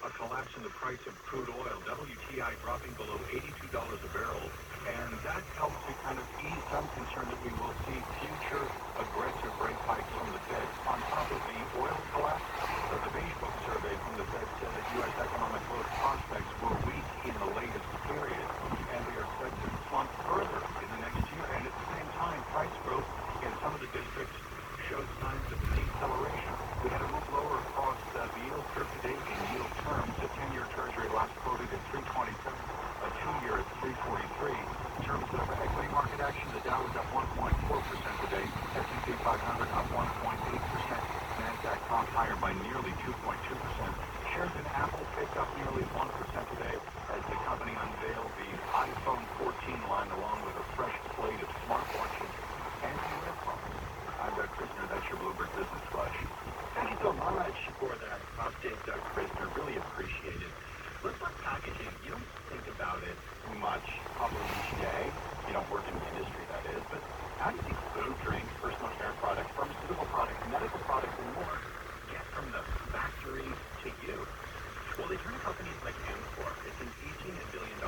A collapse in the price of crude oil, WTI dropping below $82 a barrel, and that helps to kind of ease some concern that we will see future aggressive rate hikes from the Fed. On top of the oil collapse, the Beige Book survey from the Fed said that U.S. economic growth prospects were weak in the latest period, and they are set to slump further in the next year. And at the same time, price growth in some of the districts showed signs of deceleration. We had a move lower across the yield curve today in yield terms. The 10-year Treasury last quoted at 327, a 2-year at 343. In terms of equity market action, the Dow was up 1.4% today. S&P 500 up 1.8%. NASDAQ comp higher by nearly 2.2%. Shares in Apple picked up nearly 1% today as the company unveiled the iPhone 14 line along with a fresh slate of smartwatches and new headphones. I'm Doug Christner. That's your Bloomberg Business Flash. Thank you so much for that update, Doug Christner. Really appreciate it. Let's talk packaging. You don't think about it much, probably each day. You don't work in the industry, that is. But how do you think food, drinks, personal care products, pharmaceutical products, medical products, and more get from the factory to you? Well, they turn to companies like Ymca. It's an $18 billion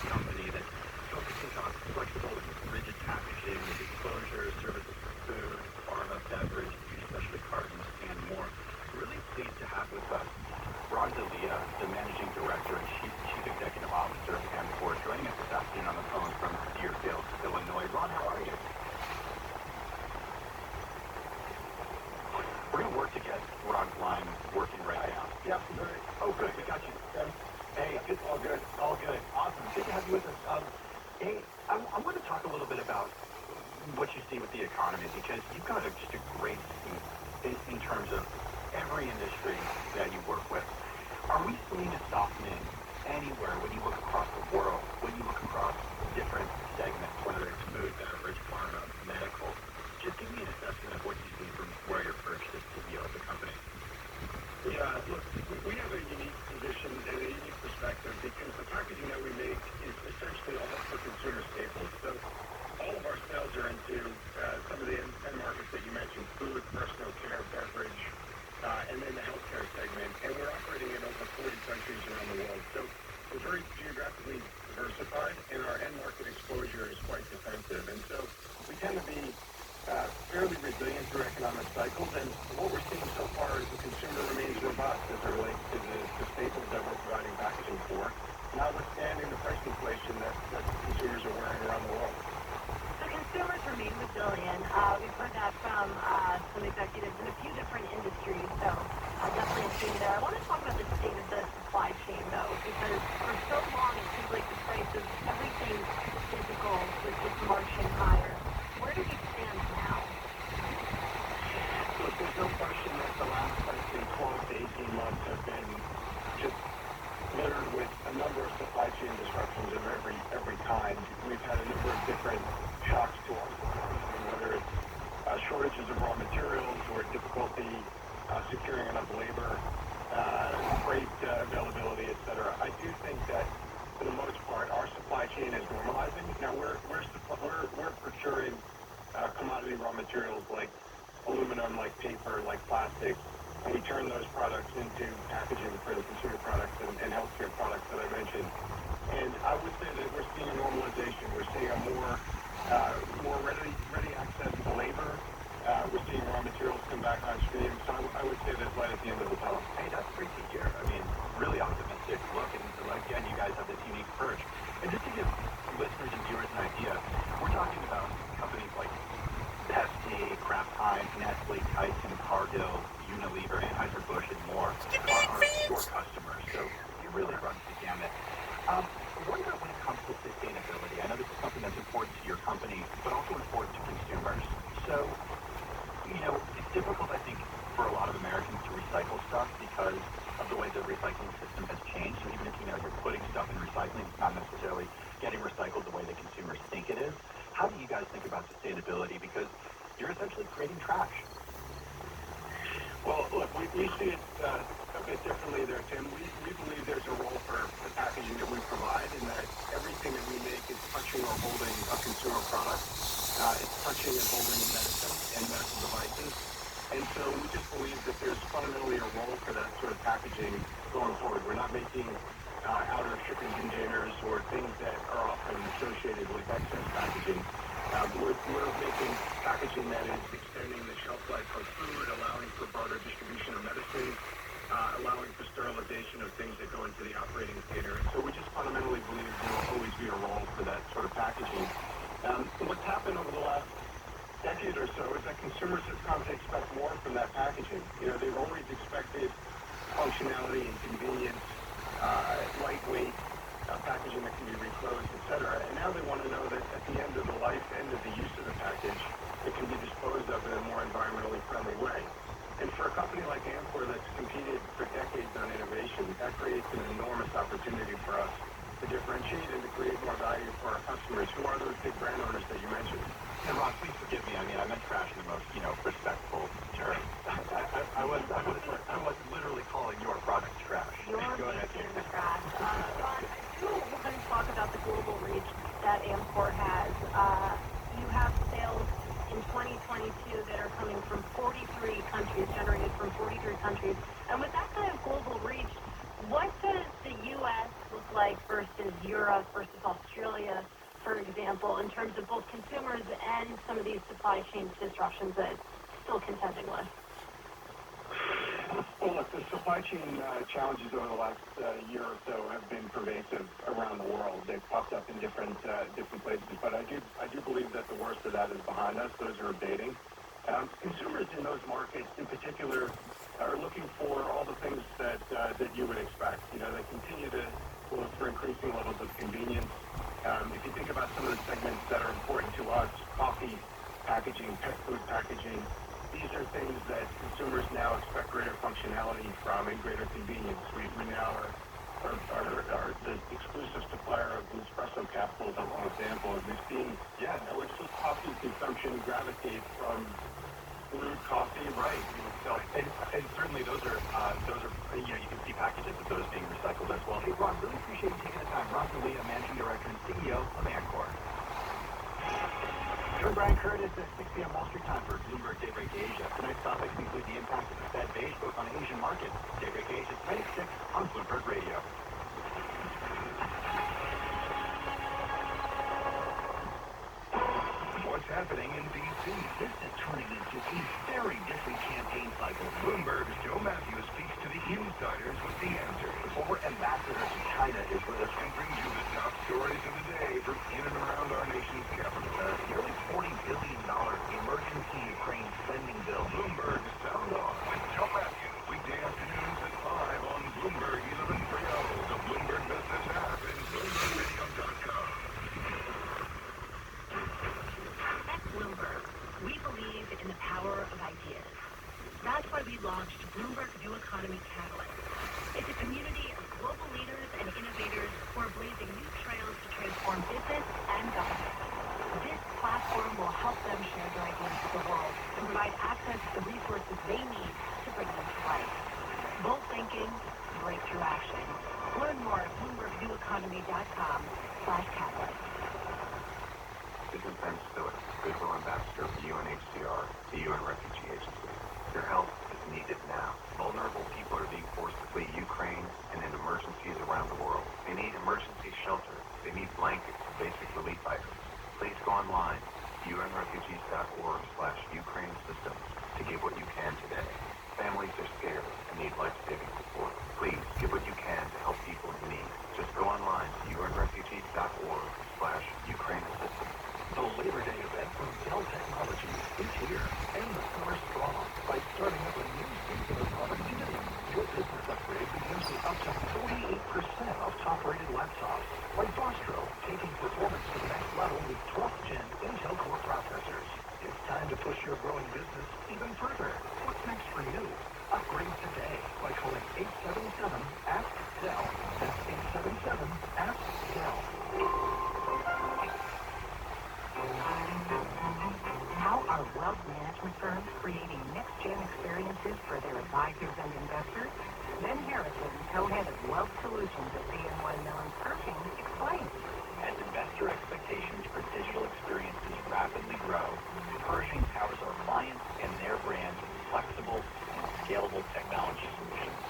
company that focuses on flexible and rigid packaging with exposure, services for food, pharma, beverage, especially cartons, and more. Really pleased to have with us Ron Delia, the Managing Director and Chief Executive Officer of Ymca, joining us this afternoon on the phone from Deerfield, Illinois. Ron, how are you? We're going to work to get Ron's line working right now. Yeah, great. Oh, good. We got you. Hey, it's all good. All good. Awesome. Good to have you with us. Hey, I want to talk a little bit about what you see with the economy, because you've got just a great seat in terms of every industry that you work with. Are we seeing a softening anywhere when you look across the world, when you look across different segments, whether it's food, beverage, pharma, medical? Just give me an assessment of what you see from where you're perched as CEO of the company. Yeah, look, we have a unique position and a unique perspective because the packaging that we make is essentially all for consumer staples. So all of our sales are into some of the end markets that you mentioned: food, personal care, beverage, and then the healthcare segment. And we're operating in over 40 countries around the world. So we're very geographically diversified, and our end market exposure is quite defensive. And so we tend to be fairly resilient through economic cycles. And what we're seeing so far is the consumer remains robust as it relates to the staples that we're providing packaging for, notwithstanding the price inflation that consumers are wearing around the world. So consumers remain resilient. We've heard that from some executives in a few different industries, so definitely a theme there. I want to talk about the state of the supply chain, though, because for so long it seems like the price of everything physical was just marching higher. Where do we stand now? Look, there's no question that the last, I'd say, 12 to 18 months have been just littered with a number of supply chain disruptions of every kind. We've had a number of different shocks to our supply chain, whether it's shortages of raw materials or difficulty securing enough labor, freight availability, et cetera. I do think that for the most part, our supply chain is normalizing. Now we're procuring commodity raw materials like aluminum, like paper, like plastic, and we turn those products into packaging for the consumer products and healthcare products that I mentioned. And I would say that we're seeing a normalization. We're seeing a more ready access to labor. We're seeing raw materials come back on stream. So I would say there's light at the end of the tunnel. Hey, that's great to hear. I mean, really optimistic look, and again, you guys have this unique perch. And just to give listeners and viewers an idea, we're talking about companies like Pepsi, Kraft Heinz, Nestle, Tyson, Cargill, Unilever, Anheuser-Busch, and more are your customers. So it really runs the gamut. What about when it comes to sustainability? I know this is something that's important to your company, but also important to consumers. So, it's difficult, I think, for a lot of Americans to recycle stuff because of the way the recycling system has changed. So even if you're putting stuff in recycling, it's not necessarily getting recycled the way that consumers think it is. How do you guys think about sustainability? Because you're essentially creating trash. Well, look, we see it a bit differently there, Tim. We believe there's a role for the packaging that we provide, in that everything that we make is touching or holding a consumer product. It's touching and holding medicine and medical devices. And so we just believe that there's fundamentally a role for that sort of packaging going forward. We're not making outer shipping containers or things that are often associated with excess packaging. We're making packaging that is extending the shelf life of food, allowing for broader distribution of medicine, allowing for sterilization of things that go into the operating theater. So we just fundamentally believe there will always be a role for that sort of packaging. What's happened over the last decade or so is that consumers have come to expect more from that packaging. They've always expected functionality and convenience, lightweight packaging that can be reclosed, etc. And now they want to know that at the end of the life, end of the use of the package, it can be disposed of in a more environmentally friendly way. And for a company like Amcor that's competed for decades on innovation, that creates an enormous opportunity for us to differentiate and to create more value for our customers, who are those big brand owners that you mentioned. And Ron, please forgive me. I mean, I meant trash in the most, respectful terms. I was literally calling your product trash. You're making trash. Ron, I do want to talk about the global reach that Amcor has. You have sales in 2022 that are coming from 43 countries, generated from 43 countries. And with that kind of global reach, what does the U.S. look like versus Europe versus Australia, for example, in terms of both consumers and some of these supply chain disruptions that it's still contending with? Well, look, the supply chain challenges over the last year or so have been pervasive around the world. They've popped up in different places, but I do believe that the worst of that is behind us. Those are abating. Consumers in those markets, in particular, are looking for all the things that you would expect. They continue to look for increasing levels of convenience. If you think about some of the segments that are important to us, coffee packaging, pet food packaging, these are things that consumers now expect greater functionality from and greater convenience. We now are the exclusive supplier of espresso capsules, as an example. And we've seen, coffee consumption gravitate from brewed coffee, right? So, and certainly those are you can see packages of those being recycled as well. Hey, Ron, really appreciate you taking the time. Ron Leah, Managing Director and CEO of Amcor. Join Brian Curtis at 6 p.m. Wall Street time for Bloomberg Daybreak Asia. Tonight's topics include the impact of the Fed beige book on Asian markets. Daybreak Asia tonight at 6 on Bloomberg Radio. What's happening in D.C.? This is turning into a very different campaign cycle. Bloomberg's Joe Matthews speaks to the insiders with the answers. The former ambassador to China is with us And brings you the top stories of the day from in and around our nation's capital. Nearly $40 billion emergency Ukraine spending bill. Bloomberg Sound On with Joe Matthews. Weekday afternoons at 5 on Bloomberg 1130, the Bloomberg Business app, and BloombergRadio.com. At Bloomberg, we believe in the power of ideas. That's why we launched Bloomberg New Economy Catalyst. It's a community of global leaders and innovators who are blazing new trails to transform business and government. This platform will help them share their ideas with the world and provide access to the resources they need to bring them to life. Bold thinking, breakthrough action. Learn more at BloombergNewEconomy.com/catalyst. This is Ben Stiller, Goodwill Ambassador for UNHCR, the UN Refugee Agency. Your help is needed now. Vulnerable people are being forced to flee Ukraine and in emergencies around the world. They need emergency shelter. They need blankets and basic relief items. Please go online, unrefugees.org/Ukraine assistance to give what you can today. Families are scared and need life-saving support. Please give what you can to help people in need. Just go online to unrefugees.org/Ukraine assistance. The Labor Day event from Dell Technologies is here, and the summer strong by starting up a new season of productivity. Your business upgrade begins with up to 48% off top-rated laptops, like Bostro, taking performance to the next level with 12th Gen Intel Core processors. It's time to push your growing business even further. What's next for you? Upgrade today by calling 877-ASK-DELL. That's 877-ASK-DELL. How are wealth management firms creating next-gen experiences for their advisors and investors? Ben Harrison, co-head of Wealth Solutions at BNY Mellon Pershing, explains. As investor expectations for digital experiences rapidly grow, Pershing powers our clients and their brands with flexible and scalable technology solutions.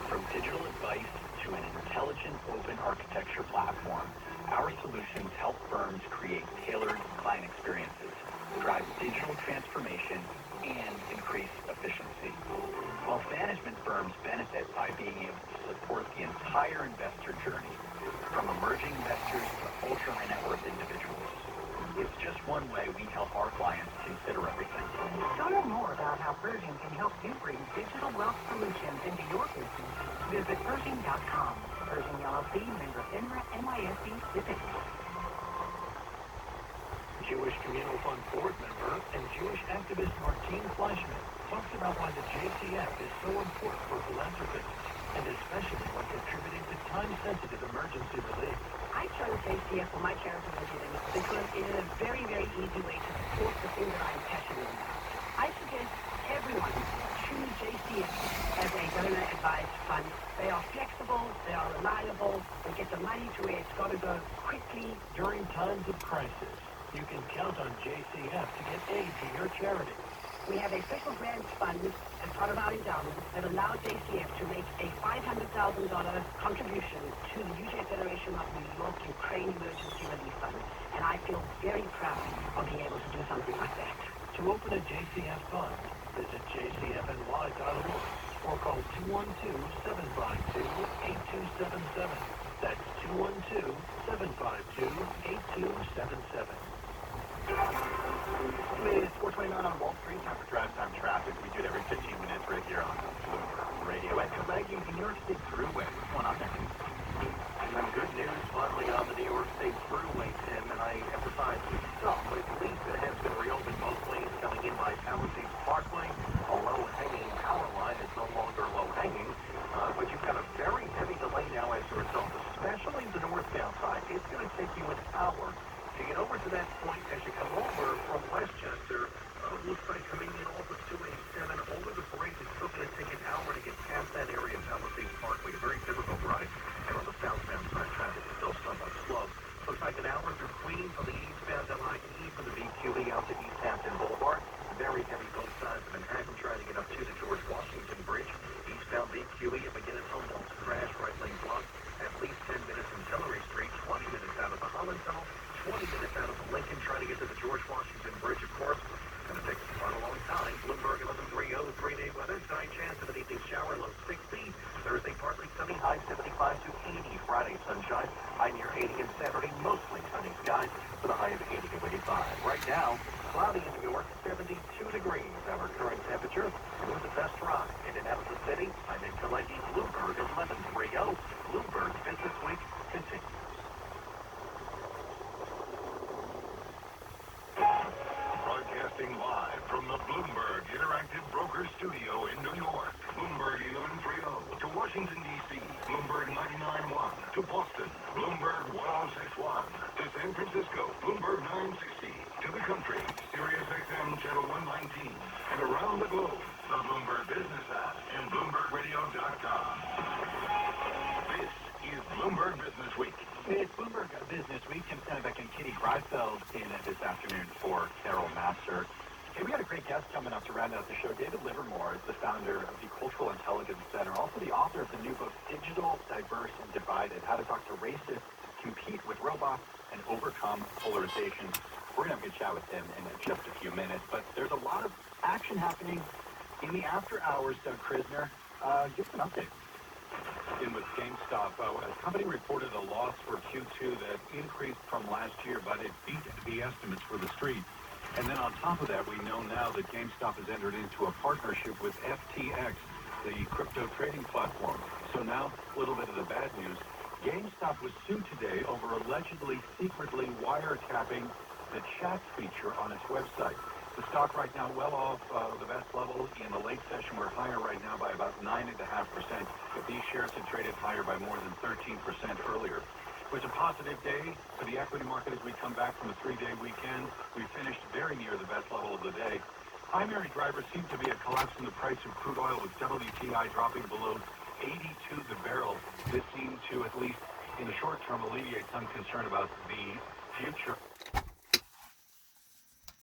From digital advice to to an intelligent open architecture platform. Our solutions help firms create tailored client experiences, drive digital transformation, and increase efficiency. Wealth management firms benefit by being able to support the entire investor journey, from emerging investors to ultra-high net worth individuals. It's just one way we help our clients consider everything. To learn more about how Pershing can help you bring digital wealth solutions into your business, visit Pershing.com. Pershing LLC, member FINRA, NYSE, SIPC. Jewish Communal Fund board member and Jewish activist Martine Fleischman talks about why the JCF is so important for philanthropists, and especially when contributing to time-sensitive emergency relief. I chose JCF for my charitable giving because it is a very, very easy way to support the thing that I'm passionate about. I suggest everyone choose JCF as a donor-advised fund. They are flexible, they are reliable, they get the money to where it's got to go quickly. During times of crisis, you can count on JCF to get aid to your charity. We have a special grants fund as part of our endowment that allows JCF to make a $500,000 contribution to the UJ Federation of New York Ukraine Emergency Relief Fund. And I feel very proud of being able to do something like that. To open a JCF fund, visit jcfny.org or call 212-752-8277. That's 212-752-8277. It's 4:29 on Wall Street. Time for drive time traffic. We do it every 15 minutes right here on Bloomberg Radio. At Glen, the New York State Thruway. What's going on there? Some good news finally on the New York State Thruway, Tim, and I emphasize some, but at least it has been reopened. Both lanes coming in by Palisades Parkway. A low-hanging power line is no longer low-hanging, but you've got a very heavy delay now as a result, especially the northbound side. It's going to take you an hour to get over to that point as you come over from Westchester. Looks like coming in off of 287 over the bridge, it's still going to take an hour to get past that area of Palisades Parkway. A very difficult ride. And on the southbound side, traffic is still somewhat slow. Looks like an hour through Queens on the eastbound LIE from the BQE out to East Hampton Boulevard. Very heavy both sides of Manhattan trying to get up to the George Washington Bridge. Eastbound BQE at McGinnis-Home almost crash, right lane blocked. At least 10 minutes from Tillery Street, 20 minutes out of the Holland Tunnel, 20 minutes out of the Lincoln trying to get to the George Washington Bridge, of course. Going to take quite a long time. Bloomberg 11:30, 3-day weather. Sky chance of an evening shower, low 60. Thursday, partly sunny, high 75 to 80. Friday, sunshine, high near 80. And Saturday, mostly sunny skies with a high of 80 to 85. Right now, cloudy in New York, 72 degrees. Our current temperature. With the best ride in and out of the city. I'm in Glen, Bloomberg 11:30. Bloomberg Business Week continues. Broadcasting live from the Bloomberg Interactive Broker Studio in New York. Bloomberg 1130 to Washington, D.C. Bloomberg 99.1 to Boston. Bloomberg 1061 to San Francisco. Bloomberg 960 to the country. Sirius XM Channel 119 and around the globe. The Bloomberg Business app and BloombergRadio.com. This is Bloomberg Business Week. It's Bloomberg Business Week. Tim Senebeck and Kitty Breifeld in this afternoon for Carol Master. Hey, we got a great guest coming up to round out the show. David Livermore is the founder of the Cultural Intelligence Center, also the author of the new book, Digital, Diverse, and Divided, How to Talk to Racists, Compete with Robots, and Overcome Polarization. We're going to have a good chat with him in just a few minutes, but there's a lot of action happening in the after hours. Doug Krisner, give us an update. In with GameStop, a company reported a loss for Q2 that increased from last year, but it beat the estimates for the street. And then on top of that, we know now that GameStop has entered into a partnership with FTX, the crypto trading platform. So now, a little bit of the bad news. GameStop was sued today over allegedly secretly wiretapping the chat feature on its website. The stock right now well off the best level in the late session. We're higher right now by about 9.5%. These shares had traded higher by more than 13% earlier. It was a positive day for the equity market as we come back from a 3-day weekend. We finished very near the best level of the day. Primary drivers seem to be a collapse in the price of crude oil, with WTI dropping below 82 the barrel. This seemed to, at least in the short term, alleviate some concern about the future.